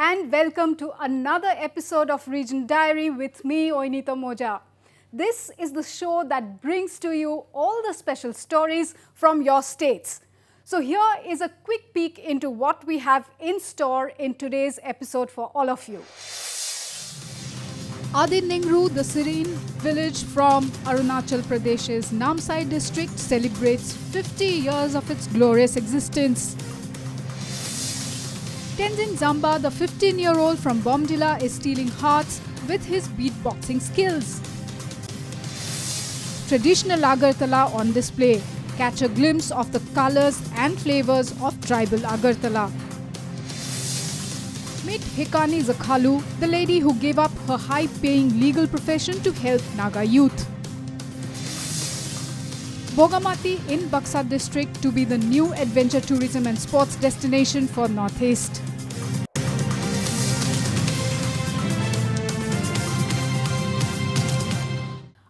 and welcome to another episode of Region Diary with me, Oinita Moja. This is the show that brings to you all the special stories from your states. So here is a quick peek into what we have in store in today's episode for all of you. Adi Ningru, the serene village from Arunachal Pradesh's Namsai district, celebrates 50 years of its glorious existence. Tenzin Zamba, the 15-year-old from Bomdila, is stealing hearts with his beatboxing skills. Traditional Agartala on display. Catch a glimpse of the colors and flavors of tribal Agartala. Meet Hekani Zakhalu, the lady who gave up her high-paying legal profession to help Naga youth. Bogamati in Buxar district to be the new adventure tourism and sports destination for Northeast.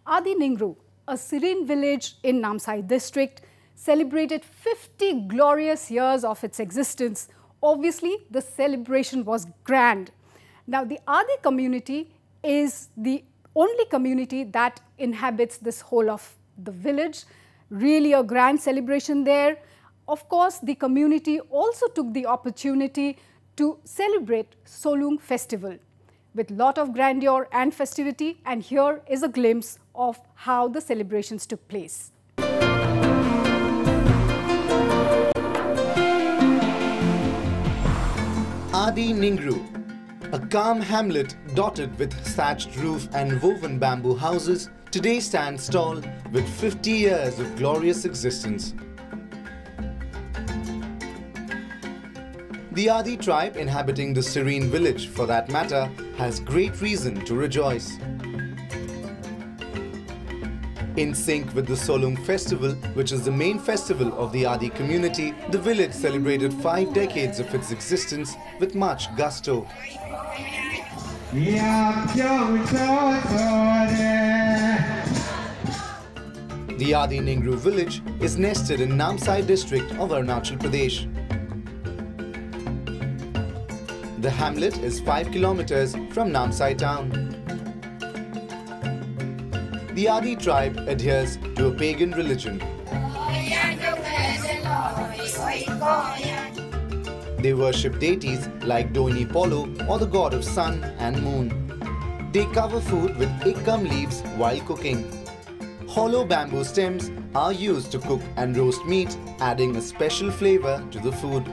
Adi Ningru, a serene village in Namsai district, celebrated 50 glorious years of its existence. Obviously, the celebration was grand. Now, the Adi community is the only community that inhabits this whole of the village. Really a grand celebration there. Of course, the community also took the opportunity to celebrate Solung festival with lot of grandeur and festivity, and here is a glimpse of how the celebrations took place. Adi Ningru, a calm hamlet dotted with thatched roof and woven bamboo houses, today stands tall with 50 years of glorious existence. The Adi tribe inhabiting the serene village, for that matter, has great reason to rejoice. In sync with the Solung festival, which is the main festival of the Adi community, the village celebrated 5 decades of its existence with much gusto. The Adi Ningru village is nested in Namsai district of Arunachal Pradesh. The hamlet is 5 kilometers from Namsai town. The Adi tribe adheres to a pagan religion. They worship deities like Doini Polo or the god of sun and moon. They cover food with ikkam leaves while cooking. Hollow bamboo stems are used to cook and roast meat, adding a special flavor to the food.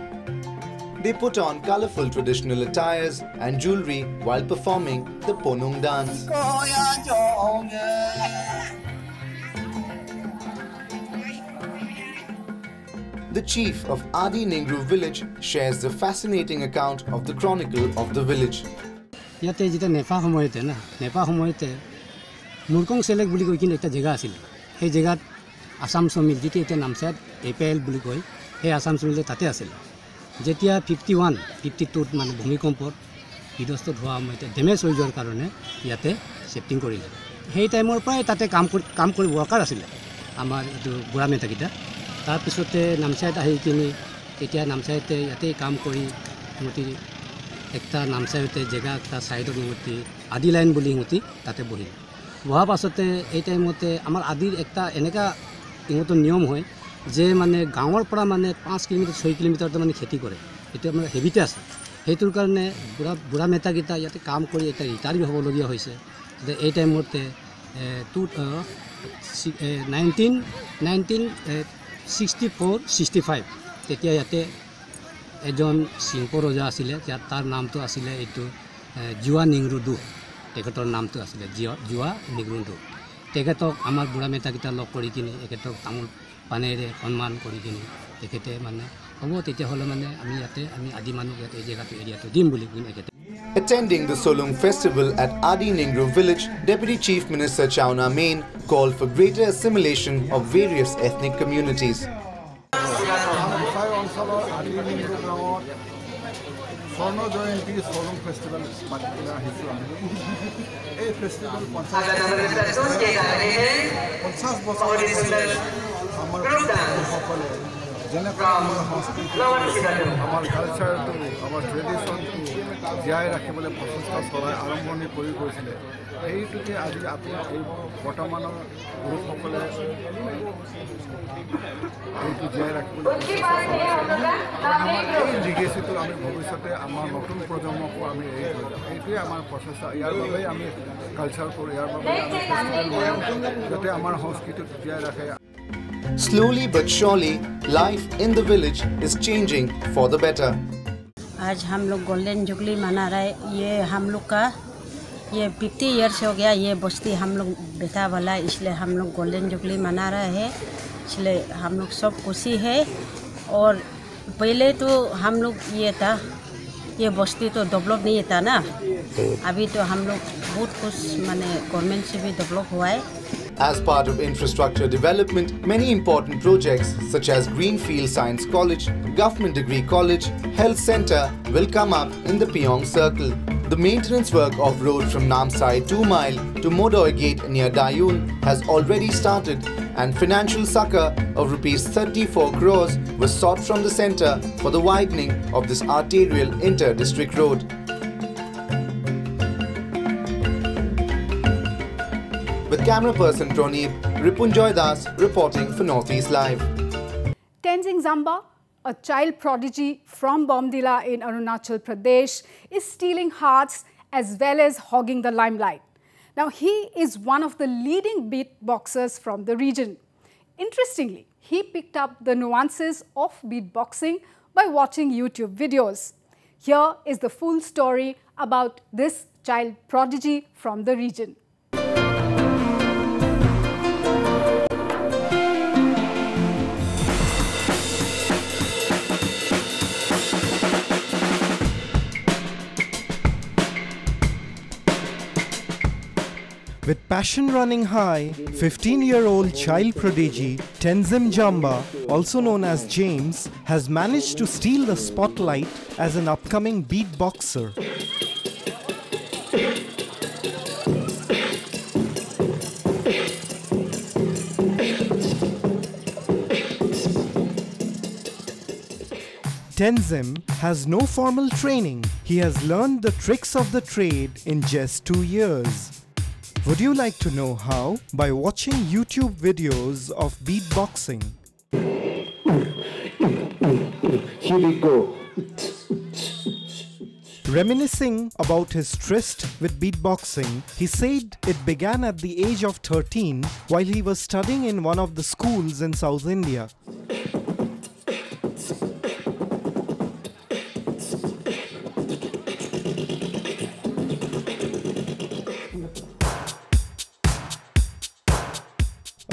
They put on colorful traditional attires and jewelry while performing the Ponung dance. The chief of Adi Ningru village shares the fascinating account of the chronicle of the village. Yate jita Nepa homoyete na Nepa homoyete Murkong Selek buli koi kin ekta jega asil. He jegat Assam Somil jiti eta namsat APL buli koi he Assam Somil tate asil. Jetia 51, 52 মানে ভূমিকম্পত বিধ্বস্ত হোৱা সময়তে damage হৈ যোৱাৰ কাৰণে ইয়াতে shifting কৰিলে। সেই টাইমৰ পৰাই তাতে কাম কৰি ওয়াৰ্কাৰ আছিল আমাৰ এটো বুঢ়া মেটাকিটা। তাৰ পিছতে নামচাইত আহি কিনি এতিয়া নামচাইতে ইয়াতে কাম কৰি মতি একটা নামচাইতে জেগা একটা সাইডত মতি আদি লাইন বুলি মতি তাতে বহিল। বহা পাছতে এই টাইমতে আমাৰ আদিৰ একটা এনেকা ইহঁতৰ নিয়ম হয় যে মানে গাঁৱৰ পৰা মানে 5 কিলোমিটাৰ 6 কিলোমিটাৰ মানে খেতি কৰে। এটা মানে হেবিতে আছে। সেইটোৰ কাৰণে বুঢ়া মেটাকিটা ইয়াতে কাম কৰি এটা ৰিটায়াৰ হ'বলগীয়া হৈছে। এই টাইমতে 1964-65 তেতিয়া ইয়াতে এজন সিংহ ৰজা আছিলে, তাৰ নামটো আছিলে এইটো জুৱা নিংৰুদু। তেখেতৰ নামটো আছিলে জুৱা নিংৰুদু। তেখেতক আমাৰ বুঢ়া মেটাকিটা লগ কৰি কিনি এখেতক তামোল পানেৰে সন্মান কৰি কিনি তেখেতে মানে হ'ব তেতিয়া হলে মানে আমি ইয়াতে আমি আদি মানুহ ইয়াতে এই জায়গাটো এৰিয়াটো দিম বুলি কিনি এখেতে। Attending the Solung festival at Adi Ningru village, Deputy Chief Minister Chauna Main called for greater assimilation of various ethnic communities. Sorno Joyanti Solung festival particular history. A festival যেনেকৈ আমাৰ সংস্কৃতি আমাৰ কালচাৰটো আমাৰ ট্ৰেডিশ্যনটো জীয়াই ৰাখিবলৈ প্ৰচেষ্টা চলাই আৰম্ভণি কৰি গৈছিলে সেইটোকে আজি আপোনাৰ এই বৰ্তমানৰ লোকসকলে এইটো জীয়াই ৰাখিবলৈ এই লিগেচিটো আমি ভৱিষ্যতে আমাৰ নতুন প্ৰজন্মকো আমি এৰি থৈ যাম এইটোৱে আমাৰ প্ৰচেষ্টা ইয়াৰ বাবেই আমি কালচাৰ কৰোঁ ইয়াৰ বাবে আমি ফেষ্টিভেল মানোঁ যাতে আমাৰ সংস্কৃতিক জীয়াই ৰাখে Slowly but surely, life in the village is changing for the better. आज हम लोग गोल्डन जुबली मना रहे ये हम लोग का ये 50 ईयर्स हो गया ये बस्ती हम लोग बैठा वाला इसलिए हम लोग गोल्डन जुबली मना रहे हैं इसलिए हम लोग सब खुशी है और पहले तो हम लोग ये था ये बस्ती तो डेवलप नहीं था ना अभी तो हम लोग बहुत कुछ माने गवर्नमेंट से भी डेवलप हुआ है As part of infrastructure development, many important projects such as Greenfield Science College, Government Degree College, Health Center will come up in the Pyong Circle. The maintenance work of road from Namsai 2 Mile to Modoi Gate near Dayun has already started and financial succor of Rs 34 crores was sought from the centre for the widening of this arterial inter-district road. With camera person Praneep, Ripunjoy Das reporting for Northeast Live. Tenzing Zamba, a child prodigy from Bomdila in Arunachal Pradesh, is stealing hearts as well as hogging the limelight. Now, he is one of the leading beatboxers from the region. Interestingly, he picked up the nuances of beatboxing by watching YouTube videos. Here is the full story about this child prodigy from the region. With passion running high, 15-year-old child prodigy Tenzing Jamba, also known as James, has managed to steal the spotlight as an upcoming beatboxer. Tenzing has no formal training. He has learned the tricks of the trade in just 2 years. Would you like to know how? By watching YouTube videos of beatboxing. Here we go. Reminiscing about his tryst with beatboxing, he said it began at the age of 13 while he was studying in one of the schools in South India.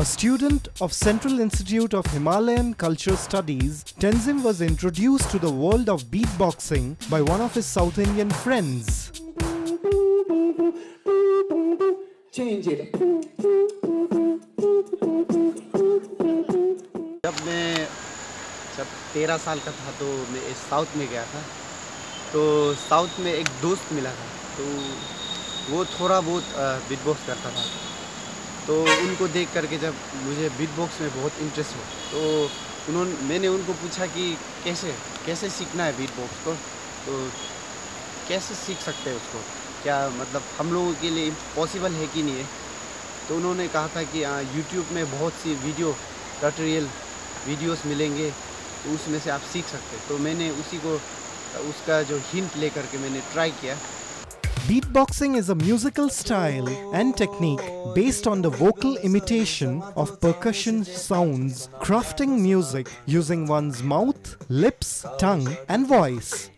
A student of Central Institute of Himalayan Culture Studies, Tenzing was introduced to the world of beatboxing by one of his South Indian friends. Change it. जब 13 साल का था तो मैं south में गया था तो साउथ में एक दोस्त मिला था तो वो थोड़ा बहुत बीटबॉक्स करता था तो उनको देख करके जब मुझे बीटबॉक्स में बहुत इंटरेस्ट हुआ तो मैंने उनको पूछा कि कैसे सीखना है बीटबॉक्स को तो कैसे सीख सकते हैं उसको क्या मतलब हम लोगों के लिए पॉसिबल है कि नहीं है तो उन्होंने कहा था कि यूट्यूब में बहुत सी ट्यूटोरियल वीडियोस मिलेंगे तो उसमें से आप सीख सकते हैं तो मैंने उसका जो हिंट लेकर के मैंने ट्राई किया. Beatboxing is a musical style and technique based on the vocal imitation of percussion sounds, crafting music using one's mouth, lips, tongue and voice.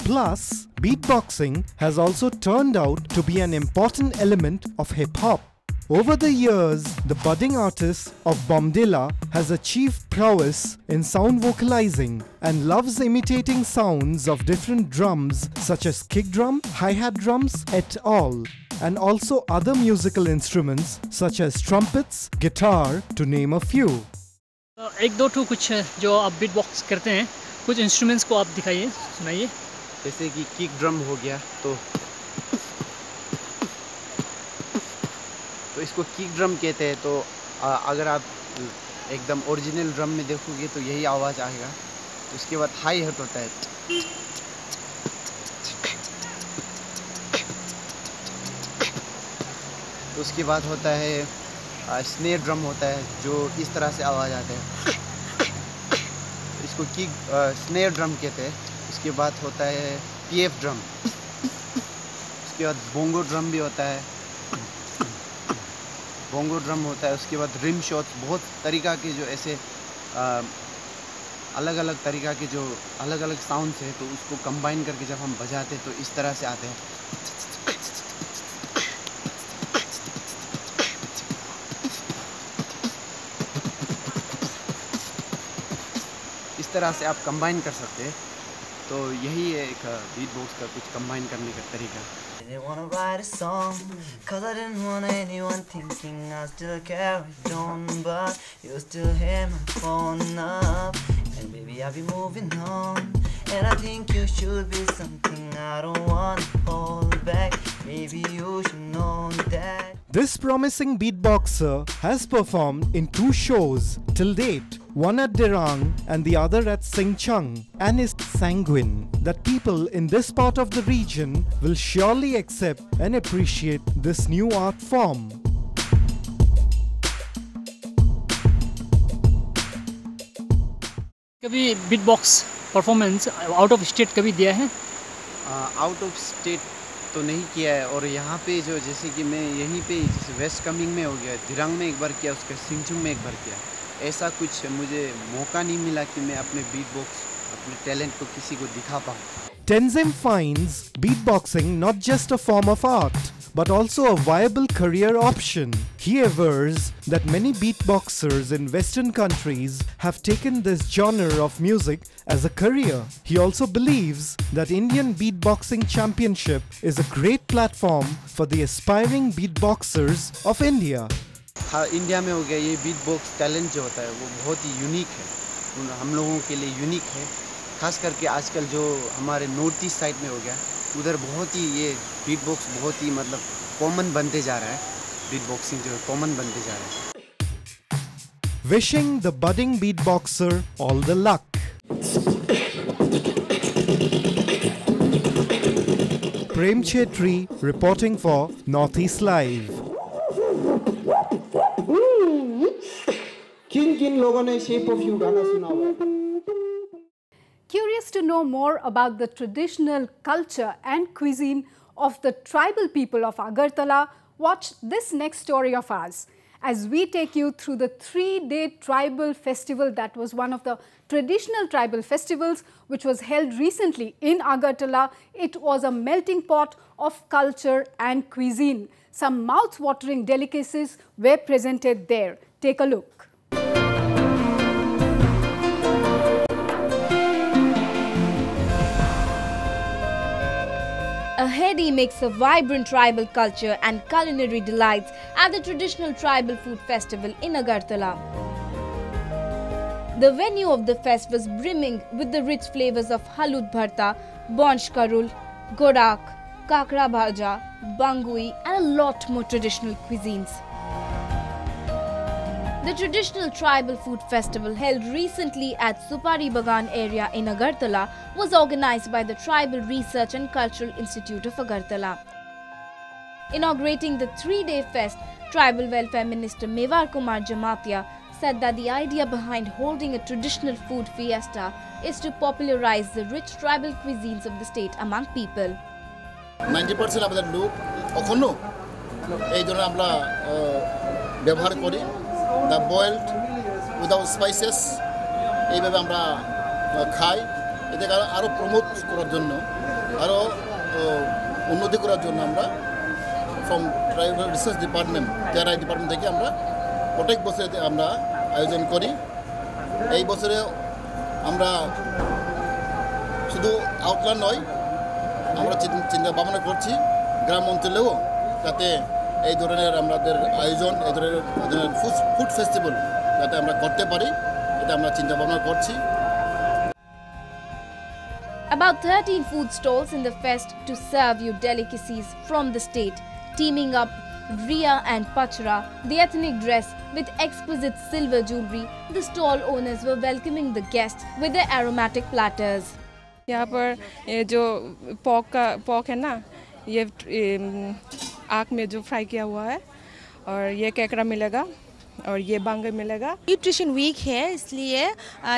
Plus, beatboxing has also turned out to be an important element of hip-hop. Over the years, the budding artist of Bomdila has achieved prowess in sound vocalizing and loves imitating sounds of different drums such as kick drum, hi-hat drums, et al. And also other musical instruments such as trumpets, guitar, to name a few. एक दो ठो कुछ जो आप beat box करते हैं कुछ instruments को आप दिखाइए, सुनाइए। जैसे कि किक ड्रम हो गया, तो इसको किक ड्रम कहते हैं। तो अगर आप एकदम ओरिजिनल ड्रम में देखोगे तो यही आवाज़ आएगा। उसके बाद हाई हट होता है, उसके बाद होता है स्नेयर ड्रम होता है, जो इस तरह से आवाज़ आते हैं, इसको किक स्नेयर ड्रम कहते हैं। उसके बाद होता है पीएफ ड्रम, उसके बाद बोंगो ड्रम भी होता है, बोंगो ड्रम होता है। उसके बाद रिम शॉट्स, बहुत तरीक़ा के जो ऐसे अलग अलग तरीक़ा के जो अलग अलग साउंड्स है, तो उसको कंबाइन करके जब हम बजाते हैं तो इस तरह से आते हैं। इस तरह से आप कंबाइन कर सकते हैं। तो यही है एक बीट बॉक्स का कुछ कंबाइन करने का तरीका। I didn't wanna write a song, 'cause I didn't want anyone thinking I still carried on, but you still hear my phone up, and baby I'll be moving on, and I think you should be something I don't wanna hold back, maybe you should know that. This promising beatboxer has performed in 2 shows till date, one at Derang and the other at Singchang, and is sanguine that people in this part of the region will surely accept and appreciate this new art form. कभी beat box performance out of state कभी दिया है? Out of state तो नहीं किया है। और यहाँ पे जो जैसे कि मैं यहीं पे जैसे वेस्ट कमिंग में हो गया, दिरांग में एक बार किया, उसके सिंगचुंग में एक बार किया। ऐसा कुछ मुझे मौका नहीं मिला कि मैं अपने बीट बॉक्स, अपने टैलेंट को किसी को दिखा पाऊँ। Tenzin finds beatboxing not just a form of art, but also a viable career option. He avers that many beatboxers in Western countries have taken this genre of music as a career. He also believes that Indian Beatboxing Championship is a great platform for the aspiring beatboxers of India. हाँ, India में हो गया ये beat box talent जो होता है वो बहुत ही यूनिक है, हम लोगों के लिए यूनिक है। खास करके आजकल जो हमारे नॉर्थ ईस्ट साइड में हो गया, उधर बहुत ही ये बीट बॉक्स बहुत ही मतलब कॉमन बनते जा रहा है। बीट बॉक्सिंग जो है कॉमन बनते जा रहा है। Wishing the budding beatboxer all the luck. Prem Chetri reporting for Northeast Live. किन लोगों ने शेप ऑफ यू गाना सुना हुआ? Curious to know more about the traditional culture and cuisine of the tribal people of Agartala, watch this next story of ours as we take you through the 3-day tribal festival that was one of the traditional tribal festivals which was held recently in Agartala. It was a melting pot of culture and cuisine. Some mouth-watering delicacies were presented there. Take a look. A heady mix of vibrant tribal culture and culinary delights at the traditional tribal food festival in Agartala. The venue of the fest was brimming with the rich flavors of halud bharta, bonch karul, godak, kakra bhaja, bangui and a lot more traditional cuisines. The traditional tribal food festival held recently at Supari Bagan area in Agartala was organized by the Tribal Research and Cultural Institute of Agartala. Inaugurating the 3-day fest, Tribal Welfare Minister Mewar Kumar Jamatia said that the idea behind holding a traditional food fiesta is to popularize the rich tribal cuisines of the state among people. 90% আমাদের লোক এখনো এই ধরনের আমরা ব্যবহার করি the boiled without spices এইভাবে আমরা খাই এটাকে আরো প্রমোট করার জন্য আরো উন্নতি করার জন্য আমরা from tribal research department TRI department থেকে আমরা প্রত্যেক বছর আমরা আয়োজন করি এই বছরে আমরা শুধু আউটলাইন নয় আমরা চিন্তা ভাবনা করছি গ্রাম অঞ্চলেও যাতে এই ধরনের আমাদের আয়োজন এই ধরনের ফুড ফেস্টিভ্যাল যাতে আমরা করতে পারি এটা আমরা চিন্তা ভাবনা করছি। About 13 food stalls in the fest to serve you delicacies from the state, teaming up Riya and Pachra, the ethnic dress with exquisite silver jewelry. The stall owners were welcoming the guests with their aromatic platters. यहाँ पर ये जो pock है ना, ये आग में जो फ्राई किया हुआ है, और ये केकड़ा मिलेगा और ये बांगे मिलेगा। न्यूट्रिशन वीक है, इसलिए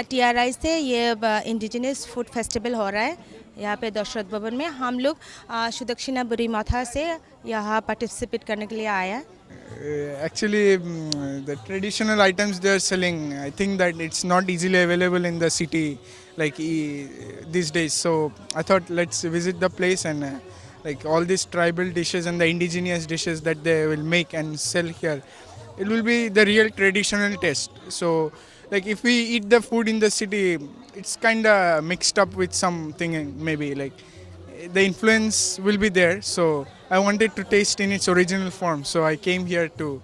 TRI से ये इंडिजिनस फूड फेस्टिवल हो रहा है यहाँ पे दशरथ भवन में। हम लोग सुदक्षिणा बुरी माथा से यहाँ पार्टिसिपेट करने के लिए आए हैं। Actually, the traditional items they are selling, I think that it's not easily available in the city like these days. So I thought let's visit the place and like all these tribal dishes and the indigenous dishes that they will make and sell here, it will be the real traditional taste. So like if we eat the food in the city, it's kind of mixed up with something, maybe like the influence will be there. So I wanted to taste in its original form, so I came here too.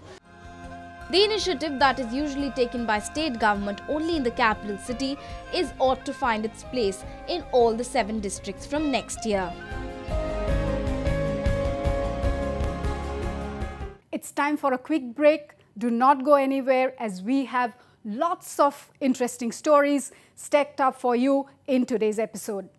The initiative that is usually taken by state government only in the capital city is ought to find its place in all the 7 districts from next year. It's time for a quick break. Do not go anywhere as we have lots of interesting stories stacked up for you in today's episode.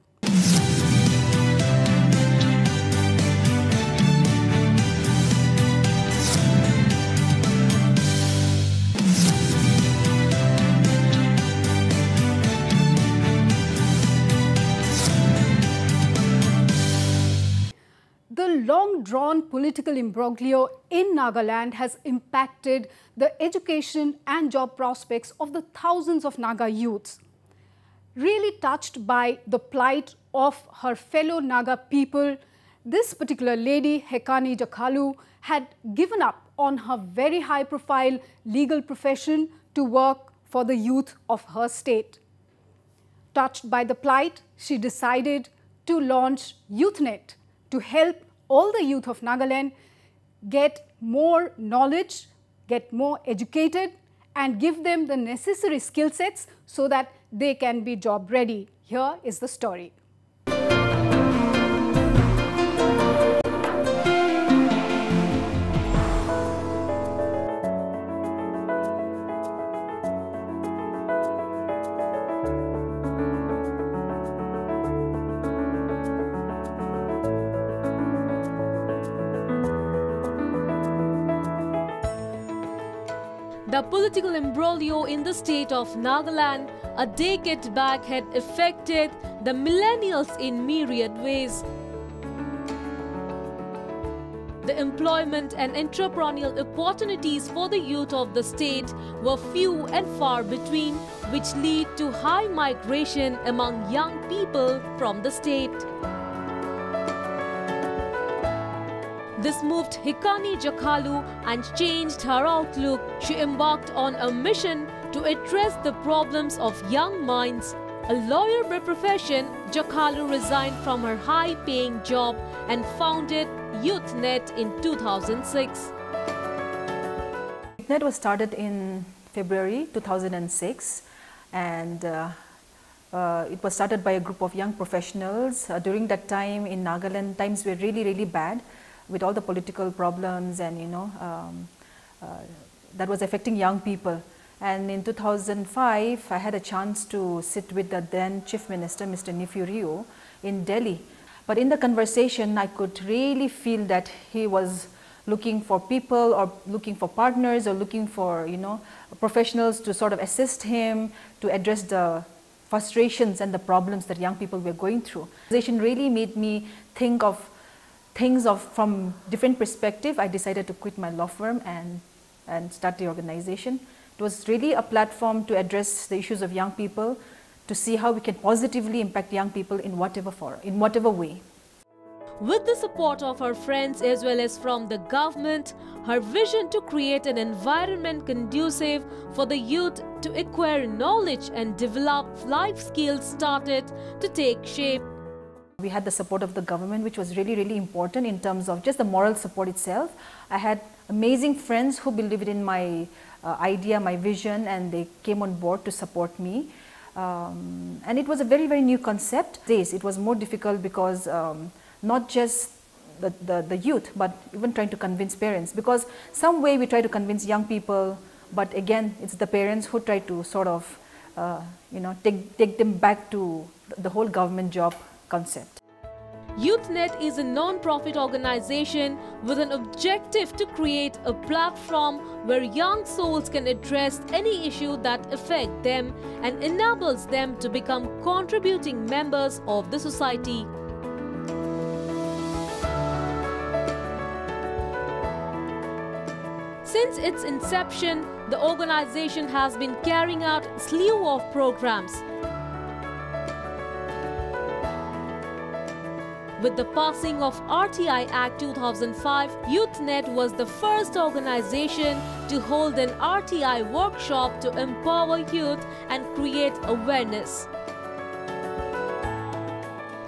The long-drawn political imbroglio in Nagaland has impacted the education and job prospects of the thousands of Naga youths. Really touched by the plight of her fellow Naga people, this particular lady, Hekani Jakhalu, had given up on her very high-profile legal profession to work for the youth of her state. Touched by the plight, she decided to launch YouthNet to help all the youth of Nagaland get more knowledge, get more educated, and give them the necessary skill sets so that they can be job ready. Here is the story. The political imbroglio in the state of Nagaland a decade back had affected the millennials in myriad ways. The employment and entrepreneurial opportunities for the youth of the state were few and far between, which lead to high migration among young people from the state. This moved Hekani Jakhalu and changed her outlook. She embarked on a mission to address the problems of young minds. A lawyer by profession, Jakhalu resigned from her high-paying job and founded YouthNet in 2006. YouthNet was started in February 2006, and it was started by a group of young professionals. During that time in Nagaland, times were really bad, with all the political problems and that was affecting young people. And in 2005, I had a chance to sit with the then Chief Minister, Mr. Nifurio, in Delhi. But in the conversation, I could really feel that he was looking for people or looking for partners or looking for professionals to sort of assist him to address the frustrations and the problems that young people were going through. The conversation really made me think of things from different perspective. I decided to quit my law firm and start the organization. It was really a platform to address the issues of young people, to see how we can positively impact young people in whatever way. With the support of her friends as well as from the government, her vision to create an environment conducive for the youth to acquire knowledge and develop life skills started to take shape. We had the support of the government, which was really important in terms of just the moral support itself. I had amazing friends who believed in my idea, my vision, and they came on board to support me. And it was a very, very new concept. It was more difficult because not just the youth, but even trying to convince parents, because some way we try to convince young people, but again it's the parents who try to sort of take them back to the whole government job concept. YouthNet is a non-profit organization with an objective to create a platform where young souls can address any issue that affect them and enables them to become contributing members of the society. Since its inception, the organization has been carrying out a slew of programs. With the passing of RTI Act 2005, YouthNet was the first organization to hold an RTI workshop to empower youth and create awareness.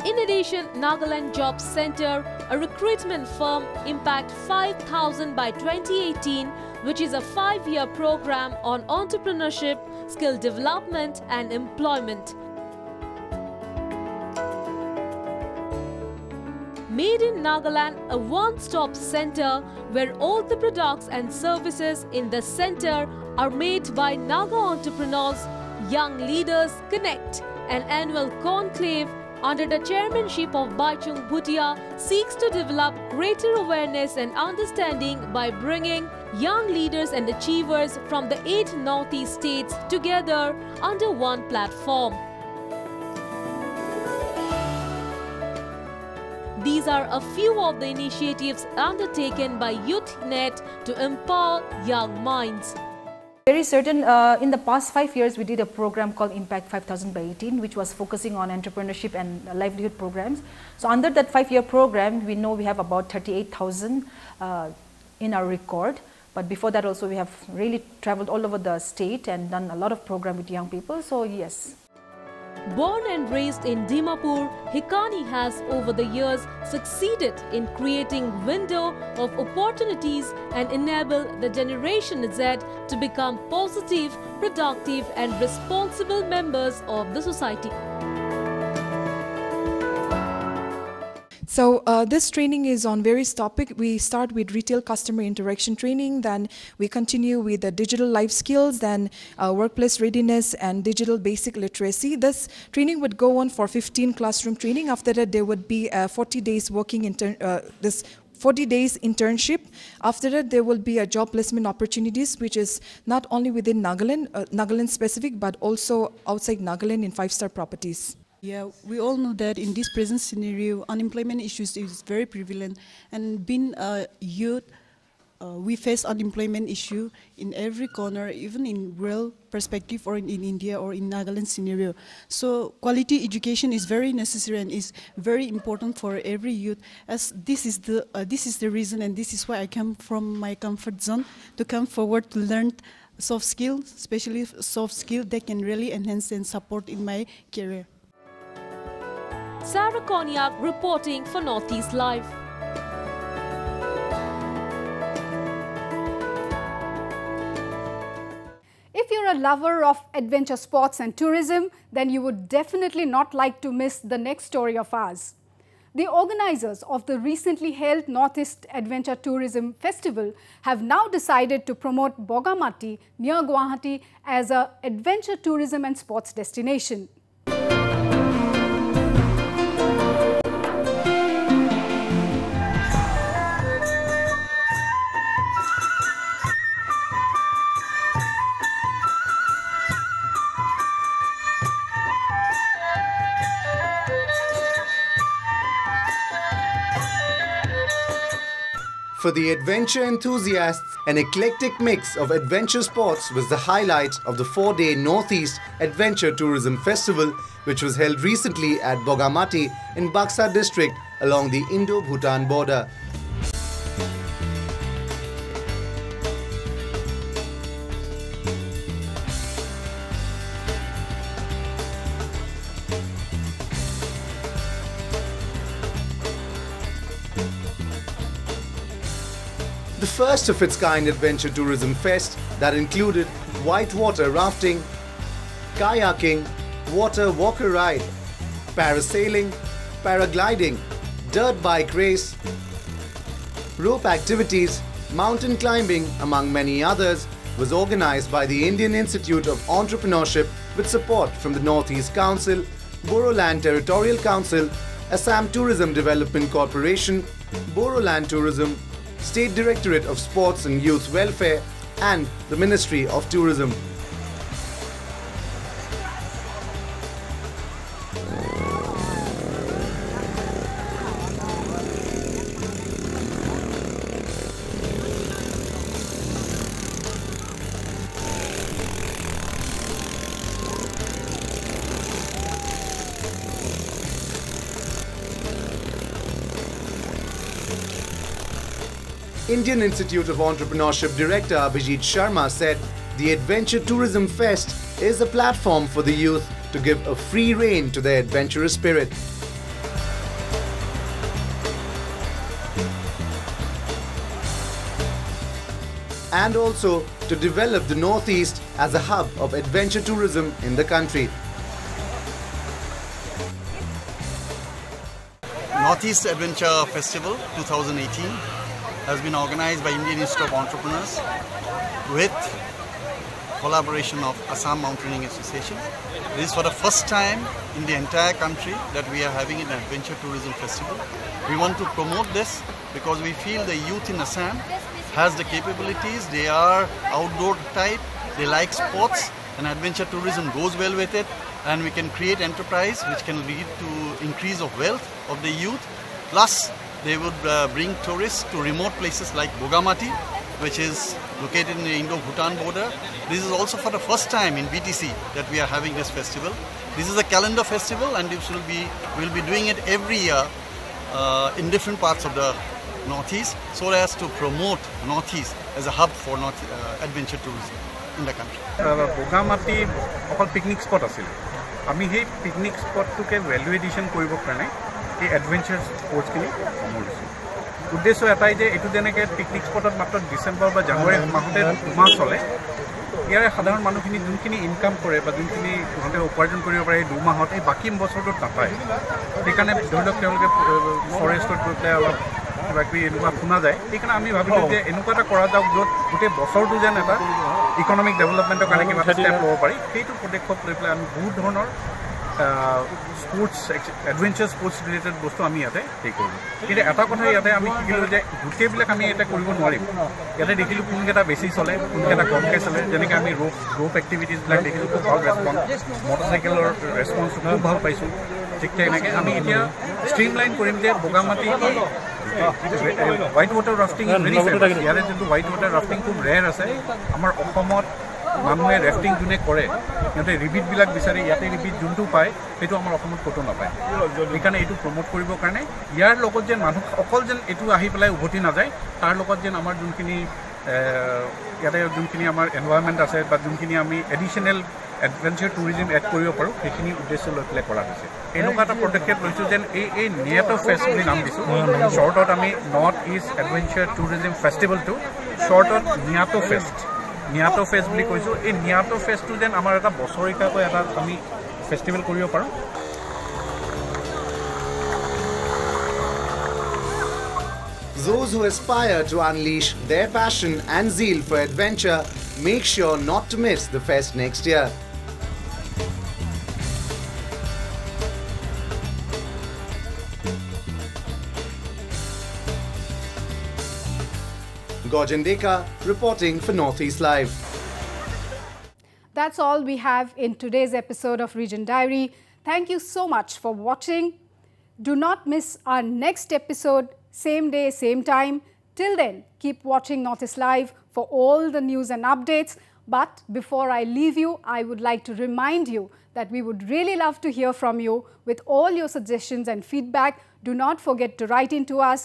In addition, Nagaland Jobs Center, a recruitment firm, Impact 5000 by 2018, which is a 5-year program on entrepreneurship, skill development and employment. Made in Nagaland, a one-stop center where all the products and services in the center are made by Naga entrepreneurs. Young Leaders Connect, an annual conclave under the chairmanship of Baichung Bhutia, seeks to develop greater awareness and understanding by bringing young leaders and achievers from the 8 Northeast states together under one platform. These are a few of the initiatives undertaken by YouthNet to empower young minds. Very certain, in the past 5 years, we did a program called Impact 5000 by 18, which was focusing on entrepreneurship and livelihood programs. So under that 5-year program, we know we have about 38,000 in our record. But before that also, we have really traveled all over the state and done a lot of program with young people. So yes. Born and raised in Dimapur, Hikani has over the years succeeded in creating window of opportunities and enable the Generation Z to become positive, productive and responsible members of the society. So this training is on various topics. We start with retail customer interaction training, then we continue with the digital life skills, then workplace readiness and digital basic literacy. This training would go on for 15 classroom training. After that, there would be 40 days working 40 days internship. After that, there will be a job placement opportunities, which is not only within Nagaland, Nagaland specific, but also outside Nagaland in 5-star properties. Yeah, we all know that in this present scenario, unemployment issues is very prevalent, and being a youth, we face unemployment issue in every corner, even in rural perspective or in India or in Nagaland scenario. So quality education is very necessary and is very important for every youth. As this is the reason, and this is why I come from my comfort zone to come forward to learn soft skills, especially soft skills that can really enhance and support in my career. Sarah Konyak reporting for Northeast Live. If you're a lover of adventure sports and tourism, then you would definitely not like to miss the next story of ours. The organizers of the recently held Northeast Adventure Tourism Festival have now decided to promote Bogamati near Guwahati as an adventure tourism and sports destination. For the adventure enthusiasts, an eclectic mix of adventure sports was the highlight of the 4-day Northeast Adventure Tourism Festival, which was held recently at Bogamati in Baksa district along the Indo-Bhutan border. The first of its kind adventure tourism fest that included whitewater rafting, kayaking, water walker ride, parasailing, paragliding, dirt bike race, rope activities, mountain climbing, among many others, was organized by the Indian Institute of Entrepreneurship with support from the Northeast Council, Bodoland Territorial Council, Assam Tourism Development Corporation, Bodoland Tourism, State Directorate of Sports and Youth Welfare, and the Ministry of Tourism. Indian Institute of Entrepreneurship Director Abhijit Sharma said the Adventure Tourism Fest is a platform for the youth to give a free rein to their adventurous spirit. And also to develop the Northeast as a hub of adventure tourism in the country. Northeast Adventure Festival 2018 has been organized by Indian Institute of Entrepreneurs with collaboration of Assam Mountaineering Association. This is for the first time in the entire country that we are having an adventure tourism festival. We want to promote this because we feel the youth in Assam has the capabilities, they are outdoor type, they like sports, and adventure tourism goes well with it, and we can create enterprise which can lead to increase of wealth of the youth. Plus they would bring tourists to remote places like Bogamati, which is located in the Indo-Bhutan border. This is also for the first time in BTC that we are having this festival. This is a calendar festival, and we'll be doing it every year in different parts of the Northeast, so as to promote Northeast as a hub for adventure tourism in the country. Bogamati okol picnic spot asil. Ami he picnic spot to ke value addition koribo karone এই adventure স্পৰ্টছখিনি সমল দিছোঁ। উদ্দেশ্য এটাই যে এইটো যেনেকৈ picnic স্পটত মাত্ৰ ডিচেম্বৰ বা জানুৱাৰী মাহতে দুমাহ চলে, ইয়াৰে সাধাৰণ মানুহখিনি যোনখিনি ইনকাম কৰে বা যোনখিনি সিহঁতে উপাৰ্জন কৰিব পাৰে এই দুমাহত, এই বাকী বছৰটোত নাপায়। সেইকাৰণে ধৰি লওক তেওঁলোকে ফৰেষ্টত গৈ পেলাই অলপ কিবা কিবি এনেকুৱা শুনা যায়। সেইকাৰণে আমি ভাবিলোঁ যে এনেকুৱা এটা কৰা যাওক য'ত গোটেই বছৰটো যেন এটা ইকনমিক ডেভেলপমেণ্টৰ কাৰণে কিবা এটা ষ্টেপ ল'ব পাৰি। সেইটো পদক্ষেপ লৈ পেলাই আমি বহুত ধৰণৰ স্পোৰ্টছ এডভেঞ্চাৰ স্পোৰ্টছ ৰিলেটেড বস্তু আমি ইয়াতে হেৰি কৰিলোঁ। কিন্তু এটা কথা ইয়াতে আমি শিকিলোঁ যে গোটেইবিলাক আমি ইয়াতে কৰিব নোৱাৰিম। ইয়াতে দেখিলোঁ কোনকেইটা বেছি চলে, কোনকেইটা কমকৈ চলে। যেনেকৈ আমি ৰোপ এক্টিভিটিজবিলাক দেখিলোঁ, খুব ভাল ৰেছপন্স, মটৰচাইকেলৰ ৰেছপন্সটো খুব ভাল পাইছোঁ। ঠিক তেনেকৈ আমি এতিয়া ষ্ট্ৰীম লাইন কৰিম যে Bogamati হোৱাইট ৱাটাৰ ৰাফটিং ভেৰি ফেমাছ। ইয়াৰে যোনটো হোৱাইট ৱাটাৰ ৰাফটিং খুব ৰেয়াৰ আছে। আমাৰ অসমত মানুহে ৰেফটিং যোনে কৰে সিহঁতে ৰিবিটবিলাক বিচাৰি ইয়াতে ৰিবিট যোনটো পায় সেইটো আমাৰ অসমত ক'তো নাপায়। সেইকাৰণে এইটো প্ৰমোট কৰিবৰ কাৰণে ইয়াৰ লগত যেন মানুহ অকল যেন এইটো আহি পেলাই উভতি নাযায়, তাৰ লগত যেন আমাৰ যোনখিনি ইয়াতে যোনখিনি আমাৰ এনভাইৰনমেণ্ট আছে বা যোনখিনি আমি এডিশ্যনেল এডভেঞ্চাৰ টুৰিজিম এড কৰিব পাৰোঁ সেইখিনি উদ্দেশ্য লৈ পেলাই কৰা হৈছে। এনেকুৱা এটা পদক্ষেপ লৈছোঁ যেন এই নিয়াটো ফেষ্ট বুলি নাম দিছোঁ। শ্বৰ্টত আমি নৰ্থ ইষ্ট এডভেঞ্চাৰ টুৰিজিম ফেষ্টিভেলটো শ্বৰ্টত নিয়াটো ফেষ্ট বুলি কৈছোঁ। এই নিয়াটো ফেষ্টটো যেন আমাৰ এটা বছৰিকাকৈ এটা আমি ফেষ্টিভেল কৰিব পাৰোঁ। Those who aspire to unleash their passion and zeal for adventure make sure not to miss the fest next year. Gojendeka reporting for Northeast Live. That's all we have in today's episode of Region Diary. Thank you so much for watching. Do not miss our next episode, same day, same time. Till then, keep watching Northeast Live for all the news and updates. But before I leave you, I would like to remind you that we would really love to hear from you with all your suggestions and feedback. Do not forget to write into us.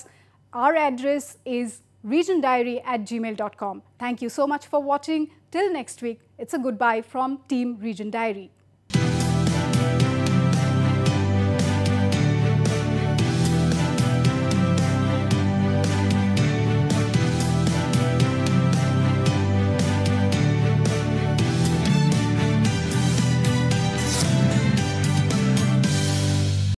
Our address is regiondiary@gmail.com. Thank you so much for watching. Till next week, it's a goodbye from Team Region Diary.